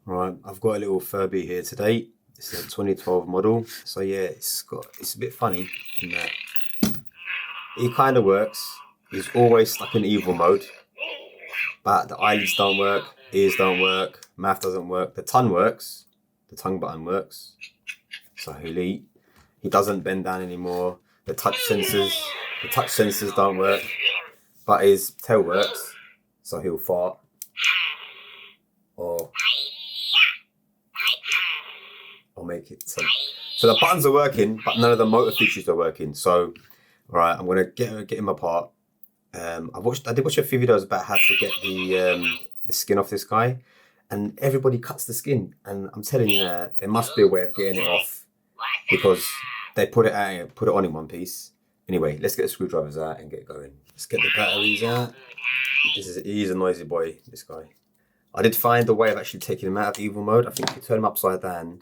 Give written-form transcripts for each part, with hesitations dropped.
Right, I've got a little Furby here today. It's a 2012 model. So yeah, it's a bit funny in that he kind of works. He's always stuck in evil mode, but the eyelids don't work, ears don't work, mouth doesn't work. The tongue works, the tongue button works. So he'll eat. He doesn't bend down anymore. The touch sensors don't work, but his tail works. So he'll fart or make it. So the buttons are working, but none of the motor features are working. So, all right, I'm gonna get him apart. I did watch a few videos about how to get the skin off this guy, and everybody cuts the skin. And I'm telling you, there must be a way of getting it off because they put it on in one piece. Anyway, let's get the screwdrivers out and get going. Let's get the batteries out. He's a noisy boy, this guy. I did find a way of actually taking him out of evil mode. I think if you turn him upside down,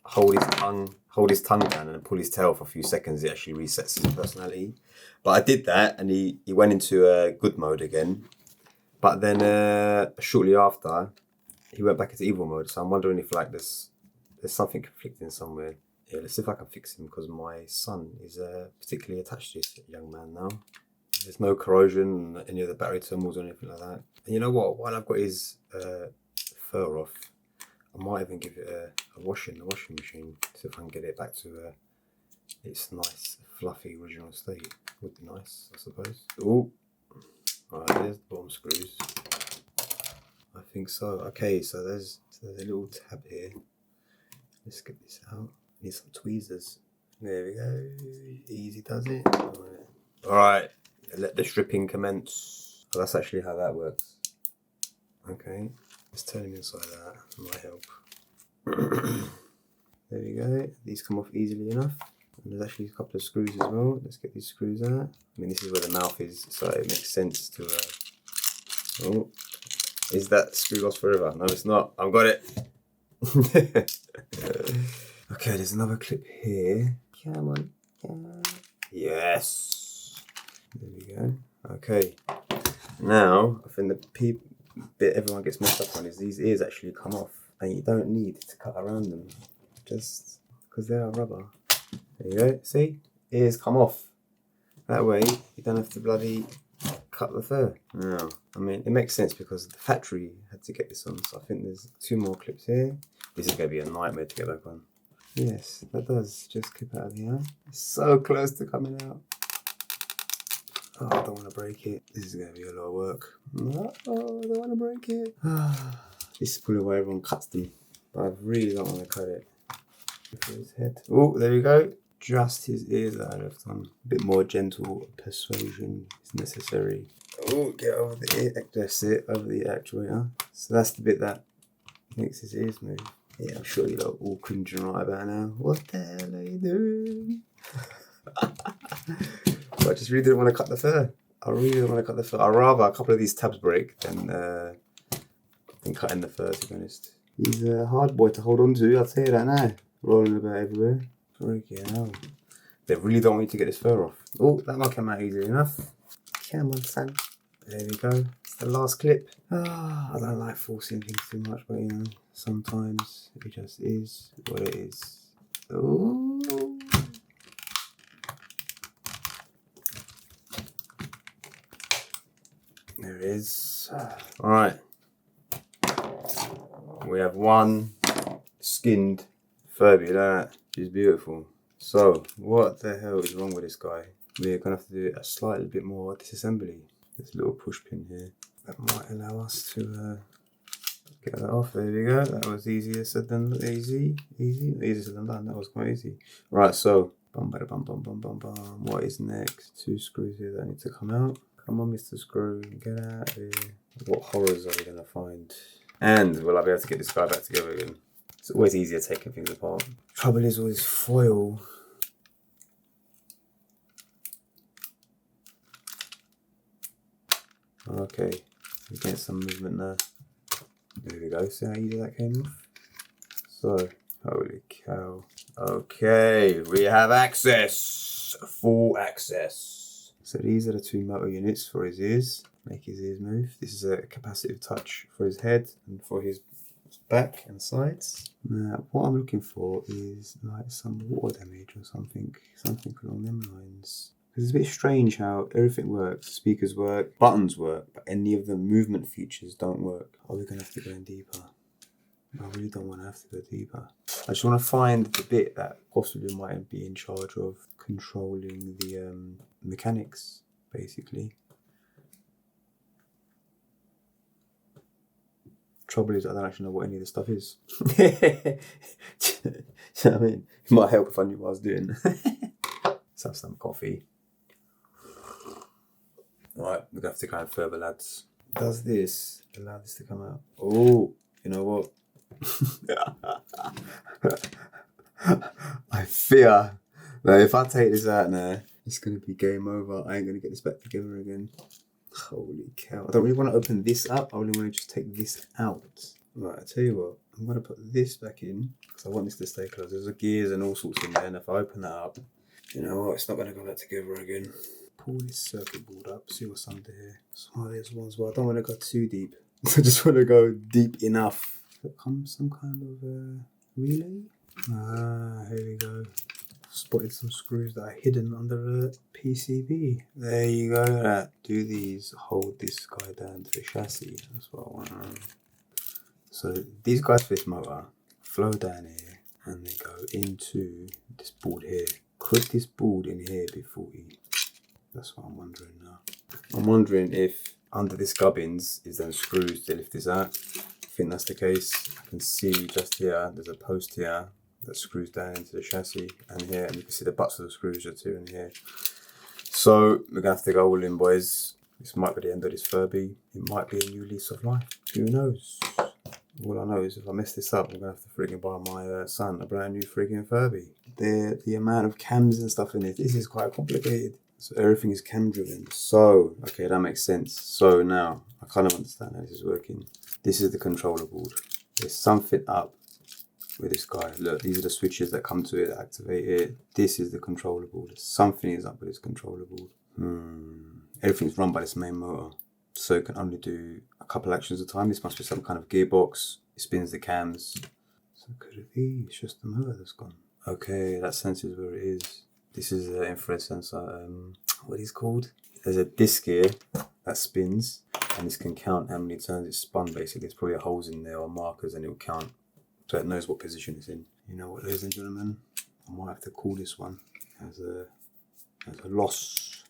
hold his tongue down and then pull his tail for a few seconds, it actually resets his personality. But I did that and he went into good mode again. But then shortly after, he went back into evil mode. So I'm wondering if like there's something conflicting somewhere. Yeah, let's see if I can fix him because my son is particularly attached to this young man now. There's no corrosion in any of the battery terminals or anything like that. And you know what? While I've got his fur off, I might even give it a wash in the washing machine. See if I can get it back to its nice, fluffy, original state. Would be nice, I suppose. Oh, right, there's the bottom screws. I think so. Okay, so there's a little tab here. Let's get this out. Need some tweezers. There we go. Easy does it. All right. Let the stripping commence. Oh, that's actually how that works. Okay. Let's turn him inside that. That might help. There we go. These come off easily enough. And there's actually a couple of screws as well. Let's get these screws out. I mean, this is where the mouth is, so it makes sense to... Oh. Is that screw lost forever? No, it's not. I've got it. Okay, there's another clip here. Come on. Yes. There we go. Okay. Now, I think the bit everyone gets messed up on is these ears actually come off. And you don't need to cut around them. Just because they are rubber. There you go. See? Ears come off. That way, you don't have to bloody cut the fur. No. I mean, it makes sense because the factory had to get this on. So I think there's 2 more clips here. This is going to be a nightmare to get back on. Yes, that does just clip out of here. It's so close to coming out. Oh, I don't want to break it. This is going to be a lot of work. No, I don't want to break it. This is probably why everyone cuts them. But I really don't want to cut it. For his head. Oh, there we go. Just his ears that I left on. A bit more gentle persuasion is necessary. Oh, get over the ear. That's it, over the actuator. So that's the bit that makes his ears move. Yeah, I'm sure you're all cringing right about now. What the hell are you doing? So I just really didn't want to cut the fur. I'd rather a couple of these tabs break than cutting the fur, to be honest. He's a hard boy to hold on to, I'll tell you that now. Rolling about everywhere. Freaking hell. They really don't want me to get this fur off. Oh, that might come out easily enough. Come on, son. There we go. It's the last clip. I don't like forcing things too much, but you know, sometimes it just is what it is. Ooh. There it is. Alright. We have one skinned Furby, that is beautiful. So, what the hell is wrong with this guy? We're going to have to do a slightly bit more disassembly. This little push pin here. That might allow us to get that off. There we go. That was easier said than easy. Easier said than done. That was quite easy. Right, so bum. What is next? 2 screws here that need to come out. Come on, Mr. Screw, get out of here. What horrors are we gonna find? And will I be able to get this guy back together again? It's always easier taking things apart. Trouble is all this foil. Okay, we get some movement there. There we go, see how easy that came off? So, holy cow. Okay, we have access. Full access. So these are the 2 motor units for his ears. Make his ears move. This is a capacitive touch for his head and for his back and sides. Now, what I'm looking for is like some water damage or something along them lines. Because it's a bit strange how everything works. Speakers work, buttons work, but any of the movement features don't work. Are we going to have to go in deeper? I really don't want to have to go deeper. I just want to find the bit that possibly might be in charge of controlling the mechanics, basically. Trouble is, I don't actually know what any of this stuff is. Do you know what I mean? It might help if I knew what I was doing. Let's have some coffee. Right, we're going to have to go further, lads. Does this allow this to come out? Oh, you know what? I fear that if I take this out now, it's going to be game over. I ain't going to get this back together again. Holy cow. I don't really want to open this up. I really want to just take this out. Right, I tell you what. I'm going to put this back in because I want this to stay closed. There's gears and all sorts in there. And if I open that up, you know what? It's not going to go back together again. Pull this circuit board up. See what's under here. Some of these ones where I don't want to go too deep. I just want to go deep enough. There comes some kind of relay. Ah, here we go. Spotted some screws that are hidden under the PCB. There you go. Do these hold this guy down to the chassis? That's what I want. So these guys for this motor flow down here and they go into this board here. Could this board in here be faulty? That's what I'm wondering now. I'm wondering if under this gubbins is then screws to lift this out. I think that's the case. I can see just here, there's a post here that screws down into the chassis and here, and you can see the butts of the screws are too in here. So we're gonna have to go all in, boys. This might be the end of this Furby. It might be a new lease of life. Who knows? All I know is if I mess this up, I'm gonna have to frigging buy my son a brand new frigging Furby. The amount of cams and stuff in it, this is quite complicated. So everything is cam driven. So, okay, that makes sense. So now, I kind of understand how this is working. This is the controller board. There's something up with this guy. Look, these are the switches that come to it, that activate it. This is the controller board. Something is up with this controller board. Everything's run by this main motor. So it can only do a couple actions at a time. This must be some kind of gearbox. It spins the cams. So could it be? It's just the motor that's gone. Okay, that senses where it is. This is an infrared sensor. What is it called? There's a disc here that spins, and this can count how many times it's spun. Basically, there's probably holes in there or markers, and it will count, so it knows what position it's in. You know what, ladies and gentlemen, I might have to call this one as a loss.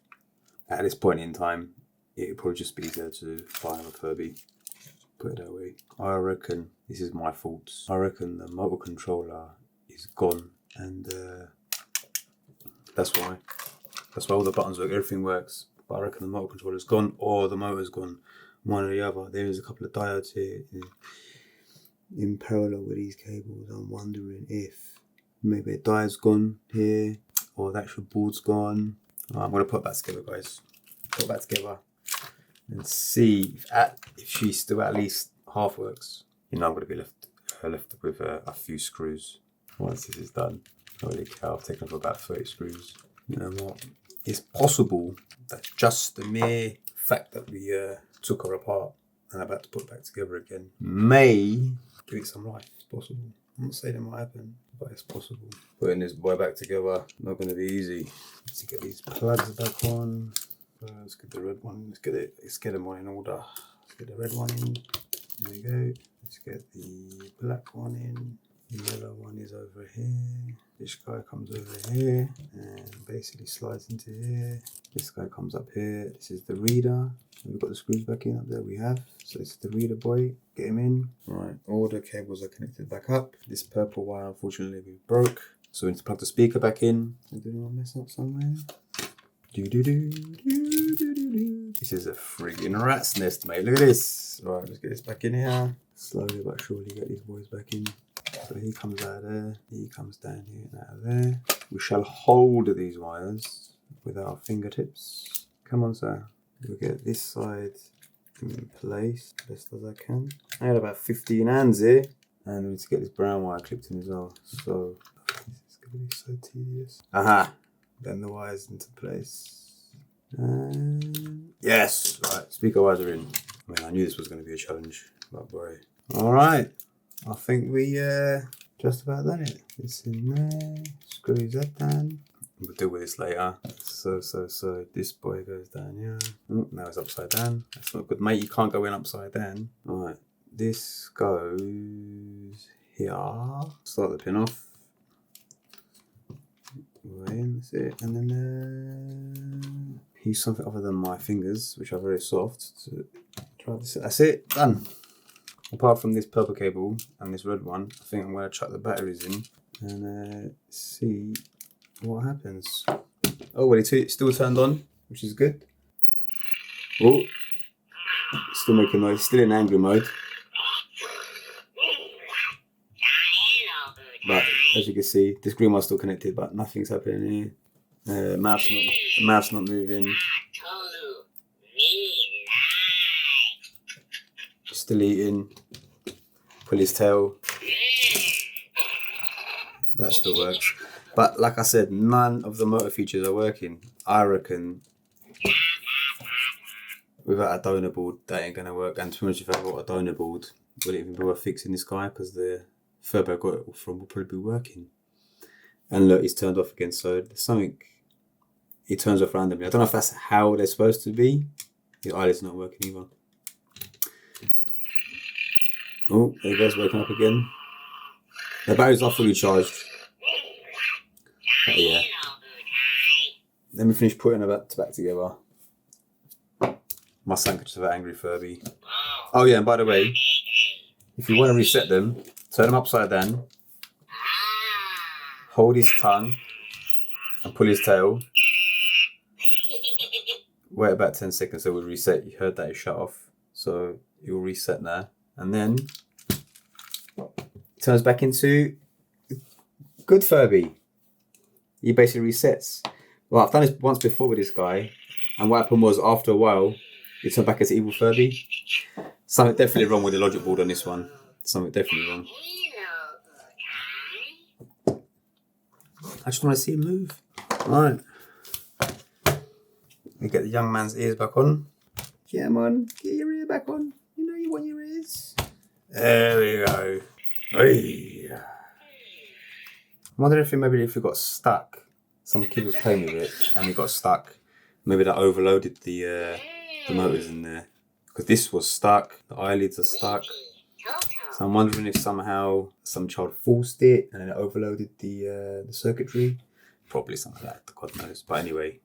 At this point in time, it would probably just be easier to buy a Furby. Put it that way. I reckon this is my fault. I reckon the motor controller is gone, and that's why all the buttons work, everything works. But I reckon the motor controller's gone or the motor's gone. One or the other. There is a couple of diodes here in parallel with these cables. I'm wondering if maybe a diode's gone here or the actual board's gone. I'm going to put that together, guys. Put that together and see if she still at least half works. You know, I'm going to be left with a few screws once this is done. Holy cow, I've taken up about 30 screws. You know what? It's possible that just the mere fact that we took her apart and about to put it back together again may give it some life. It's possible. I'm not saying it might happen, but it's possible. Putting this boy back together, not going to be easy. Let's get these plugs back on. Let's get the red one. Let's get them all in order. Let's get the red one in. There we go. Let's get the black one in. The yellow one is over here. This guy comes over here and basically slides into here. This guy comes up here. This is the reader. We've got the screws back in up there we have. So this is the reader boy. Get him in. Right, all the cables are connected back up. This purple wire unfortunately we broke. So we need to plug the speaker back in. Did I mess up somewhere? This is a friggin' rat's nest, mate. Look at this. Right, let's get this back in here. Slowly but surely get these boys back in. So he comes out of there, he comes down here and out of there. We shall hold these wires with our fingertips. Come on, sir. We'll get this side in place best as I can. I had about 15 hands here, and we need to get this brown wire clipped in as well. So it's going to be so tedious. Aha! Then the wires into place. And yes! Right, speaker wires are in. I mean, I knew this was going to be a challenge, but boy. Alright. I think we just about done it. This in there, screws that down. We'll deal with this later. So this boy goes down here. Oh, now it's upside down. That's not good, mate. You can't go in upside down. Alright, this goes here. Start the pin off. That's it. And then use something other than my fingers, which are very soft, to try this. That's it, done. Apart from this purple cable and this red one, I think I'm going to chuck the batteries in and see what happens. Oh, well, it's still turned on, which is good. Oh, still making noise, still in angry mode. But as you can see, this green one's still connected, but nothing's happening here. Mouse not moving. Still eating. Pull his tail. That still works. But like I said, none of the motor features are working. I reckon without a donor board, that ain't gonna work. And to be honest, if I got a donor board, would it even be worth fixing this guy? Because the Furby I got it from will probably be working. And look, he's turned off again. So there's something. He turns off randomly. I don't know if that's how they're supposed to be. The eyelid's not working either. Oh, there he goes, waking up again. The batteries are fully charged. But yeah. Let me finish putting them back together. My son just about angry Furby. Oh yeah, and by the way, if you want to reset them, turn them upside down. Hold his tongue and pull his tail. Wait about 10 seconds so we'll reset. You heard that it shut off. So it will reset now. And then it turns back into good Furby. He basically resets. Well, I've done this once before with this guy. And what happened was after a while, it turned back into evil Furby. Something definitely wrong with the logic board on this one. Something definitely wrong. I just want to see him move. Right. We get the young man's ears back on. Come on, get your ear back on. You know you want your ears. There we go. Hey. I'm wondering if it got stuck. Some kid was playing with it and it got stuck. Maybe that overloaded the motors in there. Because this was stuck. The eyelids are stuck. So I'm wondering if somehow some child forced it and then it overloaded the circuitry. Probably something like that, God knows. But anyway,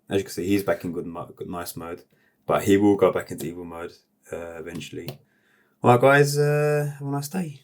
as you can see, he's back in good nice mode. But he will go back into evil mode eventually. Alright guys, have a nice day.